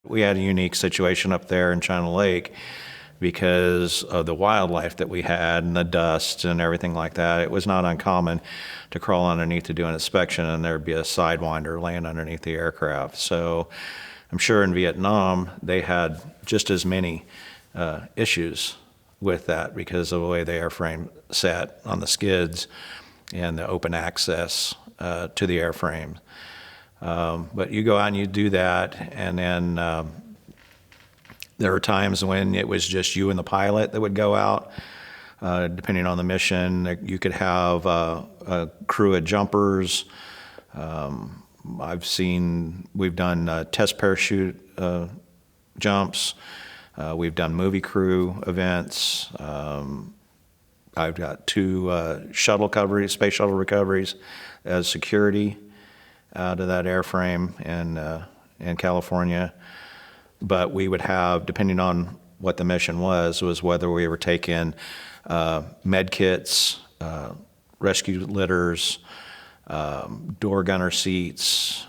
We had a unique situation up there in China Lake because of the wildlife that we had and the dust and everything like that. It was not uncommon to crawl underneath to do an inspection and there'd be a sidewinder laying underneath the aircraft. So I'm sure in Vietnam they had just as many issues with that because of the way the airframe sat on the skids and the open access to the airframe. But you go out and you do that, and then there are times when it was just you and the pilot that would go out. Depending on the mission, you could have a crew of jumpers. We've done test parachute jumps. We've done movie crew events. I've got 2 space shuttle recoveries as security out of that airframe in California. But we would have, depending on what the mission was whether we were taking med kits, rescue litters, door gunner seats,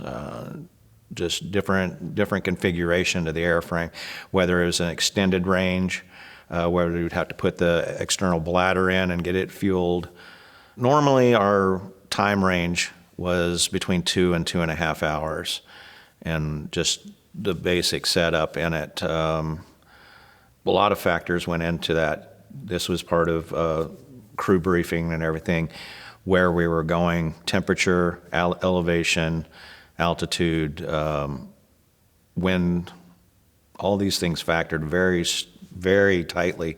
just different configuration to the airframe, whether it was an extended range, whether we would have to put the external bladder in and get it fueled. Normally our time range was between 2 and 2.5 hours, and just the basic setup in it. A lot of factors went into that. This was part of crew briefing and everything, where we were going, temperature, elevation, altitude, wind, all these things factored very, very tightly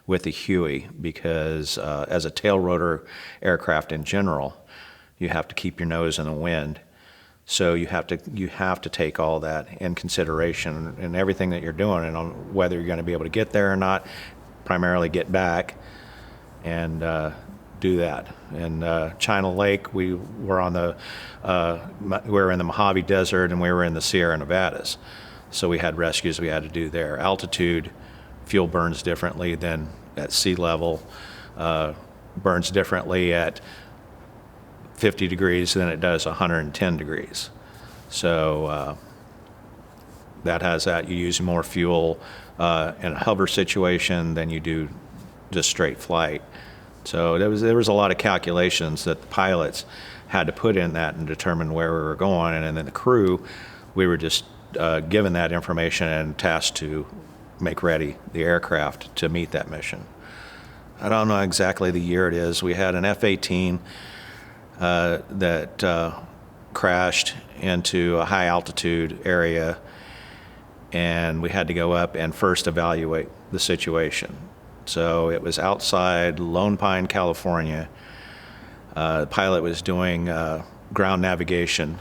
with the Huey because as a tail rotor aircraft in general, you have to keep your nose in the wind. So you have to take all that in consideration in everything that you're doing, and on whether you're going to be able to get there or not, primarily get back and do that. In China Lake, we were in the Mojave Desert and we were in the Sierra Nevadas. So we had rescues we had to do there. Altitude, fuel burns differently than at sea level, burns differently at 50 degrees than it does 110 degrees. So that has that. You use more fuel in a hover situation than you do just straight flight. So there was a lot of calculations that the pilots had to put in that and determine where we were going. And then the crew, we were just given that information and tasked to make ready the aircraft to meet that mission. I don't know exactly the year it is. We had an F-18 that crashed into a high altitude area, and we had to go up and first evaluate the situation. So it was outside Lone Pine, California. The pilot was doing ground navigation,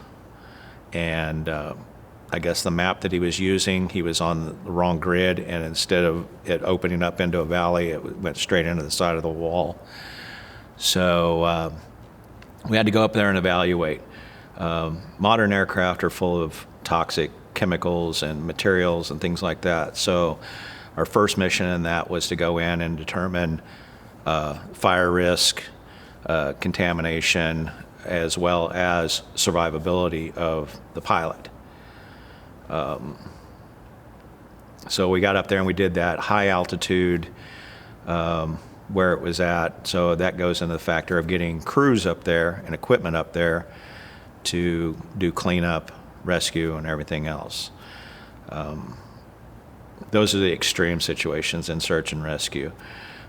and I guess the map that he was using, he was on the wrong grid, and instead of it opening up into a valley, it went straight into the side of the wall. So we had to go up there and evaluate. Modern aircraft are full of toxic chemicals and materials and things like that. So our first mission in that was to go in and determine fire risk, contamination, as well as survivability of the pilot. So we got up there and we did that high altitude where it was at. So that goes into the factor of getting crews up there and equipment up there to do cleanup, rescue, and everything else. Those are the extreme situations in search and rescue.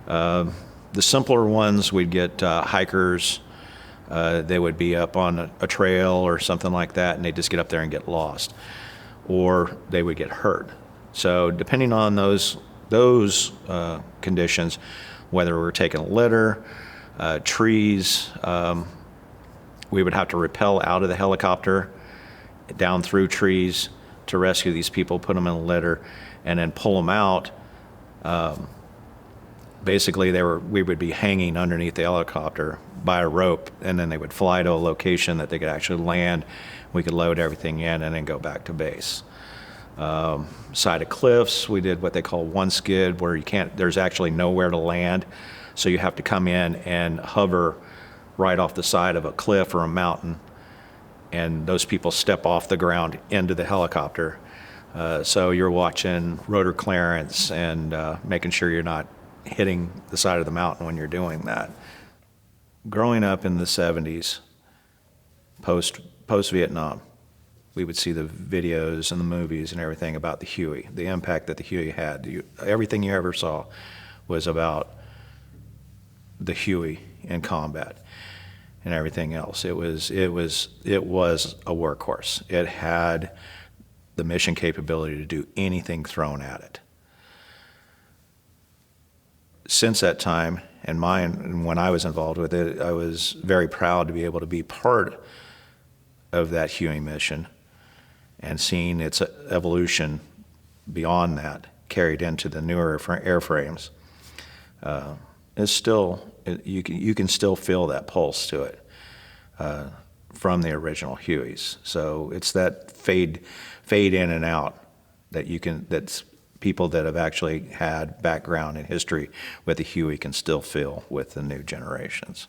The simpler ones, we'd get hikers. They would be up on a trail or something like that, and they'd just get up there and get lost. Or they would get hurt. So depending on those conditions, whether we're taking a litter, trees, we would have to rappel out of the helicopter, down through trees to rescue these people, put them in a litter, and then pull them out. Basically, we would be hanging underneath the helicopter by a rope, and then they would fly to a location that they could actually land. We could load everything in and then go back to base. Side of cliffs, we did what they call one skid, where there's actually nowhere to land, so you have to come in and hover right off the side of a cliff or a mountain, and those people step off the ground into the helicopter. So you're watching rotor clearance and making sure you're not hitting the side of the mountain when you're doing that. Growing up in the 70s, post-Vietnam, we would see the videos and the movies and everything about the Huey, the impact that the Huey had. Everything you ever saw was about the Huey in combat and everything else. It was a workhorse. It had the mission capability to do anything thrown at it. Since that time, and when I was involved with it, I was very proud to be able to be part of that Huey mission and seeing its evolution beyond that carried into the newer airframes. You can still feel that pulse to it from the original Hueys. So it's that fade in and out that's people that have actually had background and history with the Huey can still feel with the new generations.